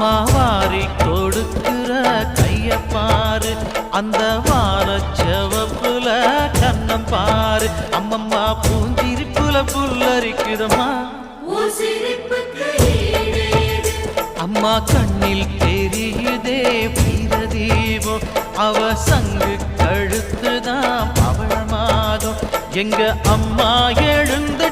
அம்மா வாரி கொடுக்கிற கைய பாரு, அந்த வானச்சவப்புல கண்ணம் பாரு. அம்மம்மா பூஞ்சிரிப்புல புல்லரிக்குதம்மா, அம்மா கண்ணில் தெரியுதே வீரதீபம். அவ சங்கு கழுத்துதான் பவளமாகும். எங்க அம்மா எழுந்து